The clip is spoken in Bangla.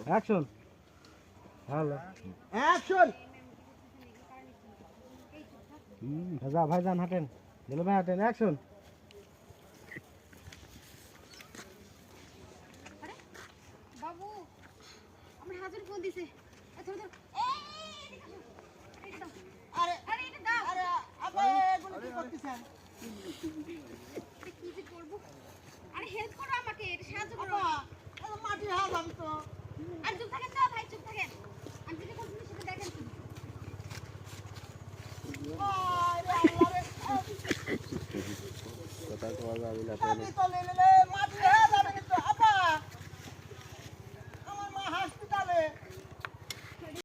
অ্যাকশন হ্যালো অ্যাকশন যা ভাইজান হাঁটেন দিল ভাই হাঁটেন অ্যাকশন বাবু আমার হাজুর ফোন দিছে ধর ধর আরে আরে এটা দাও আরে আপা এগুলো কি করতেছেন কি যে করব আরে হেল্প করো আমাকে এটা সাহায্য করো আপা মাটি হালাম তো আর চুপ থাকেন না ভাই চুপ থাকেন আমি যেটা করছি সেটা দেখেন আরে আল্লাহ রে কথা তো আগে আমি না